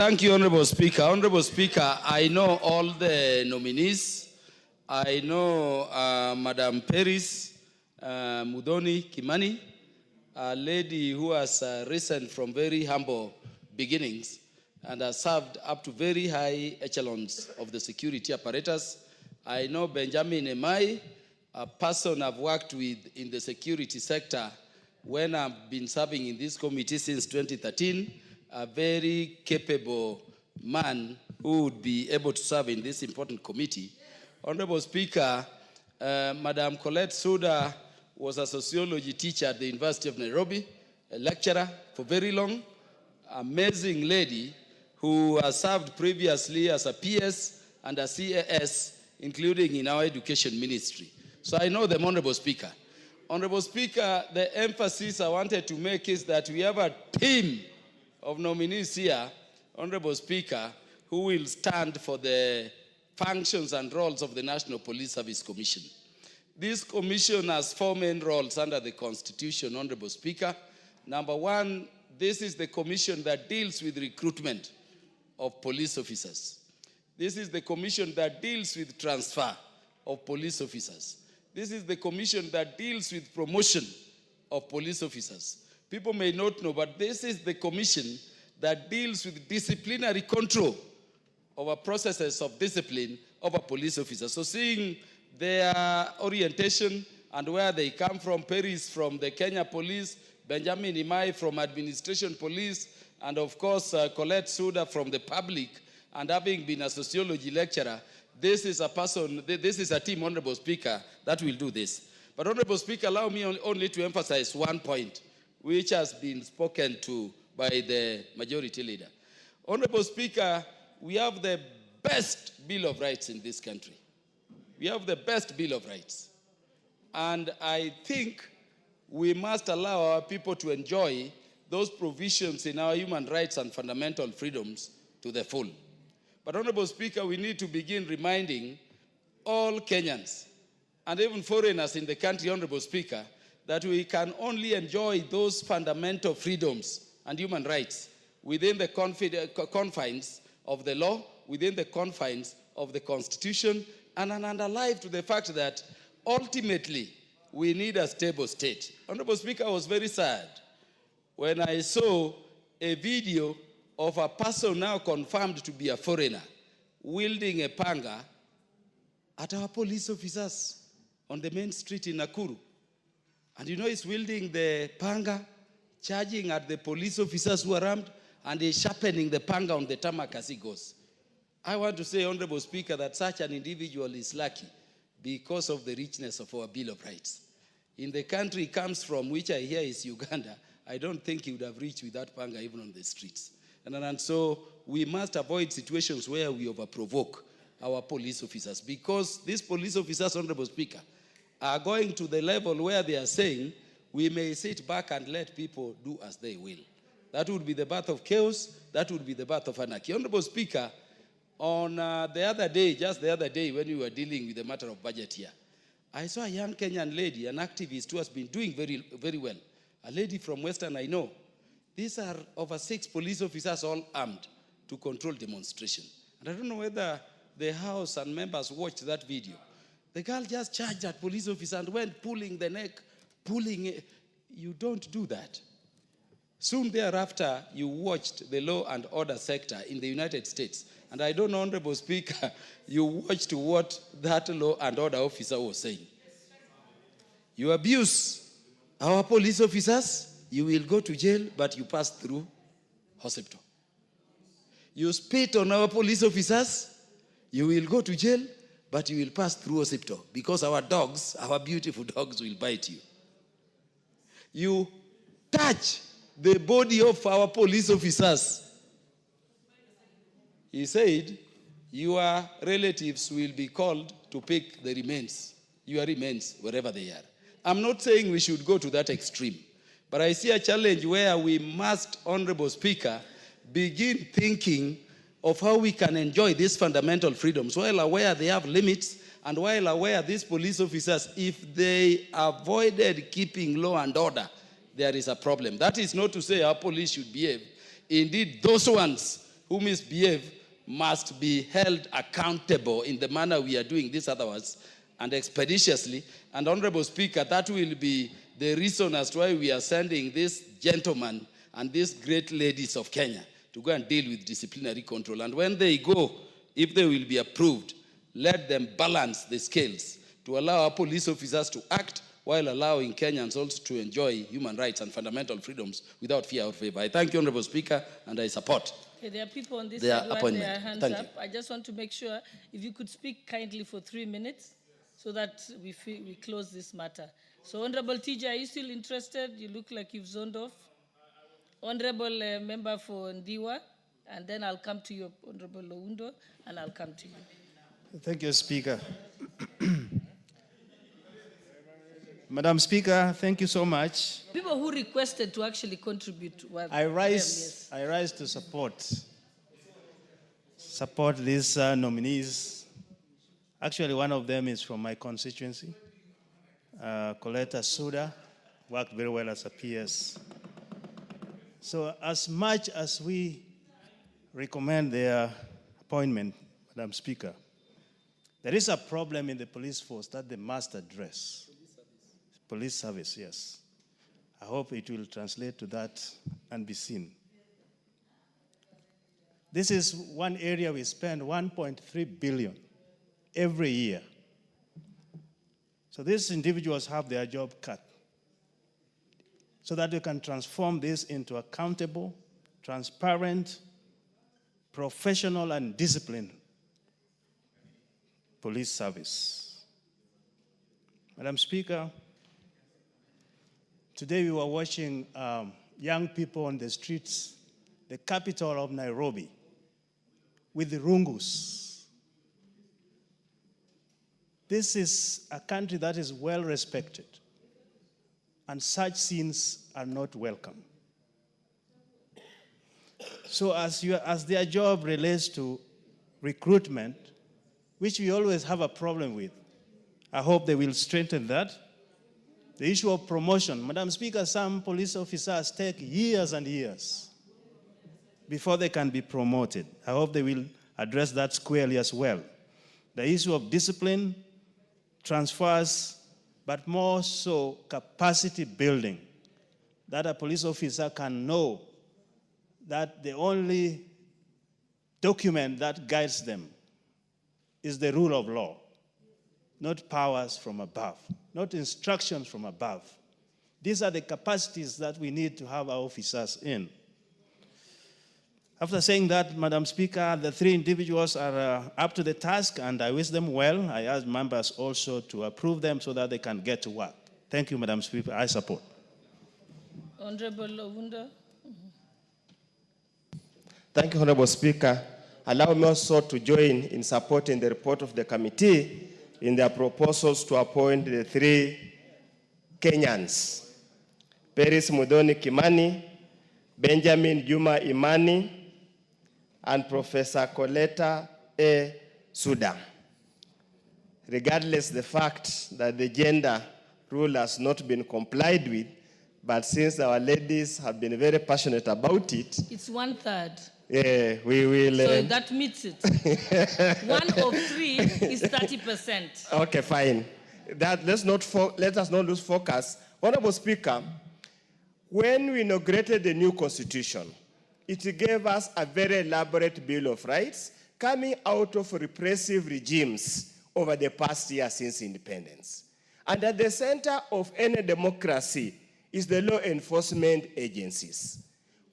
Thank you, Honorable Speaker. Honorable Speaker, I know all the nominees. I know Madam Paris Mudoni Kimani, a lady who has risen from very humble beginnings and has served up to very high echelons of the security apparatus. I know Benjamin Emai, a person I've worked with in the security sector when I've been serving in this committee since 2013, a very capable man who would be able to serve in this important committee. Honorable Speaker, Madam Colette Suda was a sociology teacher at the University of Nairobi, a lecturer for very long, amazing lady who has served previously as a PS and a CAS, including in our education ministry. So I know them, Honorable Speaker. Honorable Speaker, the emphasis I wanted to make is that we have a team of nominees here, Honorable Speaker, who will stand for the functions and roles of the National Police Service Commission. This commission has four main roles under the Constitution, Honorable Speaker. Number one, this is the commission that deals with recruitment of police officers. This is the commission that deals with transfer of police officers. This is the commission that deals with promotion of police officers. People may not know, but this is the commission that deals with disciplinary control over processes of discipline of a police officer. So seeing their orientation and where they come from, Paris from the Kenya Police, Benjamin Imai from Administration Police, and of course Colette Suda from the public, and having been a sociology lecturer, this is a team, Honorable Speaker, that will do this. But Honorable Speaker, allow me only to emphasize one point, which has been spoken to by the majority leader. Honorable Speaker, we have the best Bill of Rights in this country. We have the best Bill of Rights. And I think we must allow our people to enjoy those provisions in our human rights and fundamental freedoms to the full. But Honorable Speaker, we need to begin reminding all Kenyans and even foreigners in the country, Honorable Speaker, that we can only enjoy those fundamental freedoms and human rights within the confines of the law, within the confines of the Constitution, and alive to the fact that ultimately we need a stable state. Honorable Speaker, I was very sad when I saw a video of a person now confirmed to be a foreigner wielding a panga at our police officers on the main street in Nakuru. And you know he's wielding the panga, charging at the police officers who are armed, and he's sharpening the panga on the tarmac as he goes. I want to say, Honorable Speaker, that such an individual is lucky because of the richness of our Bill of Rights. In the country he comes from, which I hear is Uganda, I don't think he would have reached with that panga even on the streets. And so we must avoid situations where we overprovoke our police officers, because these police officers, Honorable Speaker, are going to the level where they are saying we may sit back and let people do as they will. That would be the birth of chaos. That would be the birth of anarchy. Honorable Speaker, on just the other day when we were dealing with the matter of budget here, I saw a young Kenyan lady, an activist who has been doing very, very well. A lady from Western, I know. These are over 6 police officers all armed to control demonstration. And I don't know whether the House and members watched that video. The girl just charged at police officer and went pulling the neck, pulling it. You don't do that. Soon thereafter, you watched the law and order sector in the United States. And I don't know, Honorable Speaker, you watched what that law and order officer was saying. You abuse our police officers, you will go to jail, but you pass through hospital. You spit on our police officers, you will go to jail, but you will pass through hospital, because our dogs, our beautiful dogs, will bite you. You touch the body of our police officers. He said, your relatives will be called to pick the remains, your remains, wherever they are. I'm not saying we should go to that extreme, but I see a challenge where we must, Honorable Speaker, begin thinking of how we can enjoy these fundamental freedoms while aware they have limits, and while aware these police officers, if they avoided keeping law and order, there is a problem. That is not to say our police should behave. Indeed, those ones who misbehave must be held accountable in the manner we are doing this otherwise and expeditiously. And Honorable Speaker, that will be the reason as to why we are sending this gentleman and these great ladies of Kenya to go and deal with disciplinary control. And when they go, if they will be approved, let them balance the scales to allow our police officers to act while allowing Kenyans also to enjoy human rights and fundamental freedoms without fear or favor. I thank you, Honorable Speaker, and I support. Okay, there are people on this their side who have appointment. their hands Thank up. you. I just want to make sure if you could speak kindly for 3 minutes so that we close this matter. So, Honorable TJ, are you still interested? You look like you've zoned off. Honorable Member for Ndiwa, and then I'll come to you, Honorable Oundo, and I'll come to you. Thank you, Speaker. Madam Speaker, thank you so much. People who requested to actually contribute were I rise to support these nominees. Actually, one of them is from my constituency. Coletta Suda worked very well as a PS. So as much as we recommend their appointment, Madam Speaker, there is a problem in the police force that they must address. Police service, yes. I hope it will translate to that and be seen. This is one area we spend 1.3 billion every year. So these individuals have their job cut so that we can transform this into accountable, transparent, professional, and disciplined police service. Madam Speaker, today we were watching young people on the streets, the capital of Nairobi, with the rungus. This is a country that is well respected, and such scenes are not welcome. So as their job relates to recruitment, which we always have a problem with, I hope they will strengthen that. The issue of promotion. Madam Speaker, some police officers take years and years before they can be promoted. I hope they will address that squarely as well. The issue of discipline, transfers, but more so capacity building, that a police officer can know that the only document that guides them is the rule of law, not powers from above, not instructions from above. These are the capacities that we need to have our officers in. After saying that, Madam Speaker, the three individuals are up to the task, and I wish them well. I ask members also to approve them so that they can get to work. Thank you, Madam Speaker. I support. Honorable Oundo. Thank you, Honorable Speaker. Allow me also to join in supporting the report of the committee in their proposals to appoint the three Kenyans, Peris Mudhoni Kimani, Benjamin Juma Imani, and Professor Coletta A. Suda. Regardless the fact that the gender rule has not been complied with, but since our ladies have been very passionate about it, it's 1/3. We will. So that meets it. 1 of 3 is 30%. Okay, fine. Let us not lose focus. Honorable Speaker, when we inaugurated the new constitution, it gave us a very elaborate Bill of Rights coming out of repressive regimes over the past year since independence. And at the center of any democracy is the law enforcement agencies.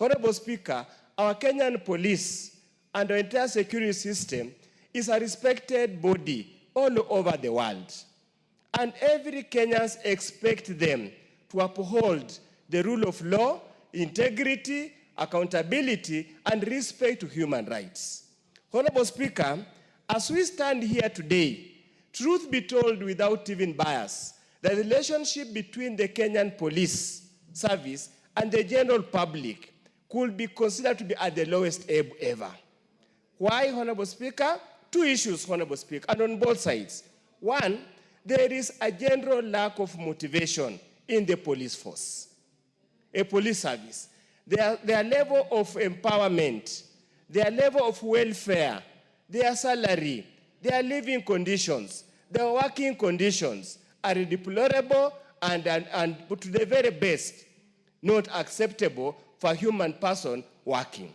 Honorable Speaker, our Kenyan police and our entire security system is a respected body all over the world. And every Kenyan expects them to uphold the rule of law, integrity, accountability, and respect to human rights. Honorable Speaker, as we stand here today, truth be told without even bias, the relationship between the Kenyan police service and the general public could be considered to be at the lowest ebb ever. Why, Honorable Speaker? 2 issues, Honorable Speaker, and on both sides. One, there is a general lack of motivation in the police force, a police service. Their level of empowerment, their level of welfare, their salary, their living conditions, their working conditions are deplorable and to the very best, not acceptable for a human person working.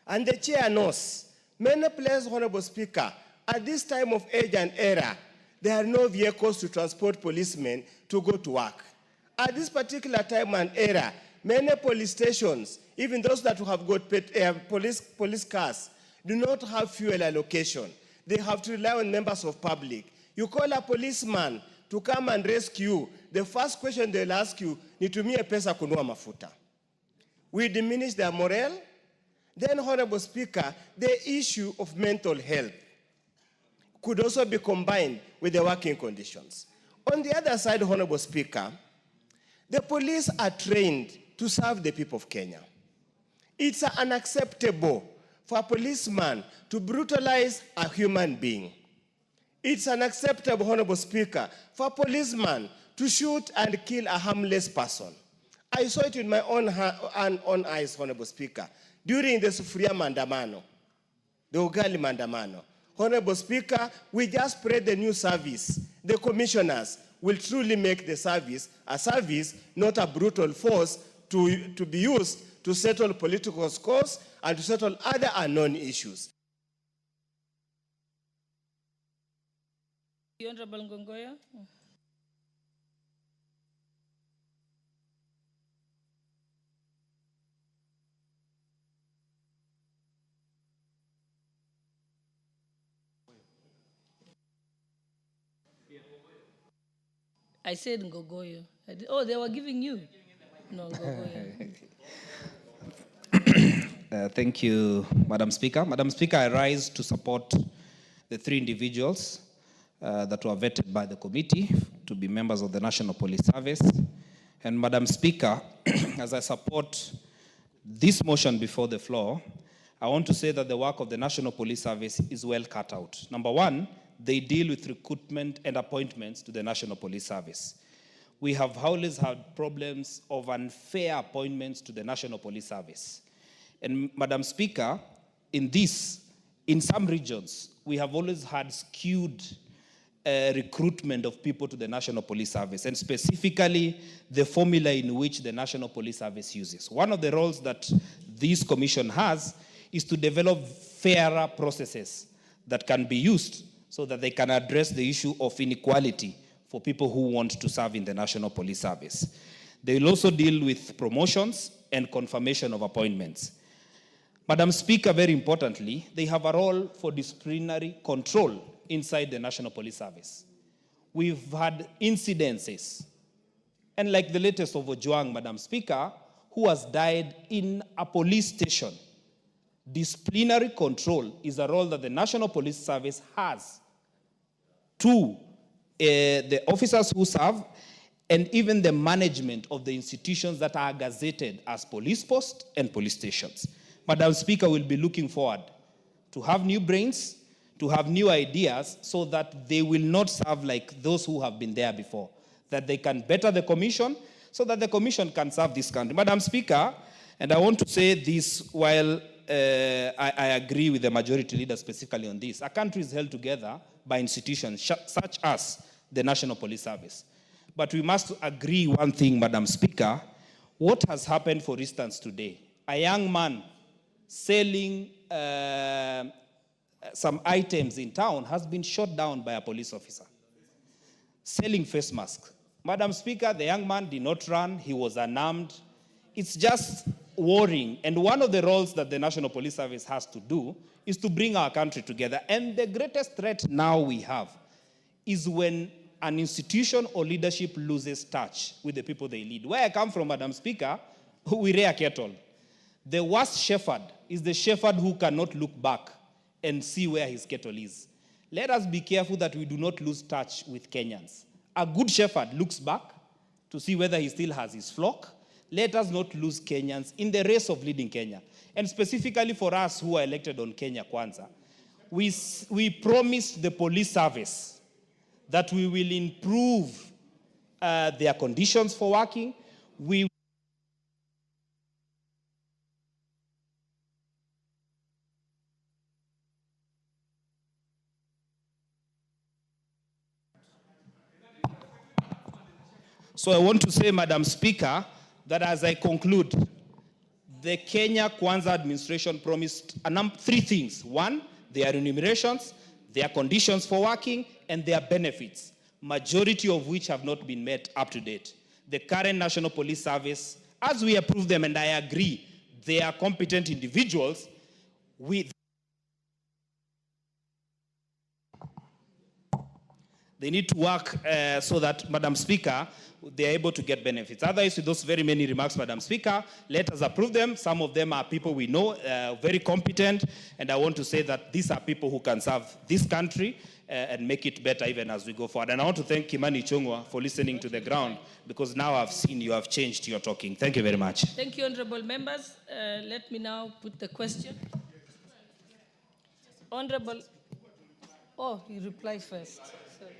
And the chair knows, many places, Honorable Speaker, at this time of age and era, there are no vehicles to transport policemen to go to work. At this particular time and era, many police stations, even those that have got police cars, do not have fuel allocation. They have to rely on members of public. You call a policeman to come and rescue, the first question they'll ask you, nitumie pesa kununua mafuta. We diminish their morale. Then, Honorable Speaker, the issue of mental health could also be combined with the working conditions. On the other side, Honorable Speaker, the police are trained to serve the people of Kenya. It's unacceptable for a policeman to brutalize a human being. It's unacceptable, Honorable Speaker, for a policeman to shoot and kill a harmless person. I saw it in my own eyes, Honorable Speaker, during the Sufuria Mandamano, the Ugali Mandamano. Honorable Speaker, we just pray the new service. The commissioners will truly make the service a service, not a brutal force to be used to settle political scores and to settle other unknown issues. The Honorable Ngongoya. I said Ngogoyo. Oh, they were giving you? No, Ngogoyo. Thank you, Madam Speaker. Madam Speaker, I rise to support the three individuals that were vetted by the committee to be members of the National Police Service. And Madam Speaker, as I support this motion before the floor, I want to say that the work of the National Police Service is well cut out. Number one, they deal with recruitment and appointments to the National Police Service. We have always had problems of unfair appointments to the National Police Service. And Madam Speaker, in some regions, we have always had skewed recruitment of people to the National Police Service, and specifically the formula in which the National Police Service uses. One of the roles that this commission has is to develop fairer processes that can be used so that they can address the issue of inequality for people who want to serve in the National Police Service. They will also deal with promotions and confirmation of appointments. Madam Speaker, very importantly, they have a role for disciplinary control inside the National Police Service. We've had incidences, and like the latest of Ojwang, Madam Speaker, who has died in a police station. Disciplinary control is a role that the National Police Service has to the officers who serve and even the management of the institutions that are gazetted as police posts and police stations. Madam Speaker, will be looking forward to have new brains, to have new ideas so that they will not serve like those who have been there before, that they can better the commission so that the commission can serve this country. Madam Speaker, and I want to say this while I agree with the majority leader specifically on this. A country is held together by institutions such as the National Police Service. But we must agree one thing, Madam Speaker. What has happened, for instance, today? A young man selling some items in town has been shot down by a police officer. Selling face masks. Madam Speaker, the young man did not run. He was unarmed. It's just worrying. And one of the roles that the National Police Service has to do is to bring our country together. And the greatest threat now we have is when an institution or leadership loses touch with the people they lead. Where I come from, Madam Speaker, we rear cattle. The worst shepherd is the shepherd who cannot look back and see where his cattle is. Let us be careful that we do not lose touch with Kenyans. A good shepherd looks back to see whether he still has his flock. Let us not lose Kenyans in the race of leading Kenya. And specifically for us who are elected on Kenya Kwanza, we promised the police service that we will improve their conditions for working. I So I want to say, Madam Speaker, that as I conclude, the Kenya Kwanza administration promised three things. One, their remunerations, their conditions for working, and their benefits, majority of which have not been met up to date. The current National Police Service, as we approve them, and I agree, they are competent individuals, they need to work so that, Madam Speaker, they are able to get benefits. Otherwise, with those very many remarks, Madam Speaker, let us approve them. Some of them are people we know, very competent, and I want to say that these are people who can serve this country and make it better even as we go forward. And I want to thank Kimani Ichung'wah for listening to the ground, because now I've seen you have changed your talking. Thank you very much. Thank you, honorable members. Let me now put the question. Honorable, oh, you reply first. Sorry.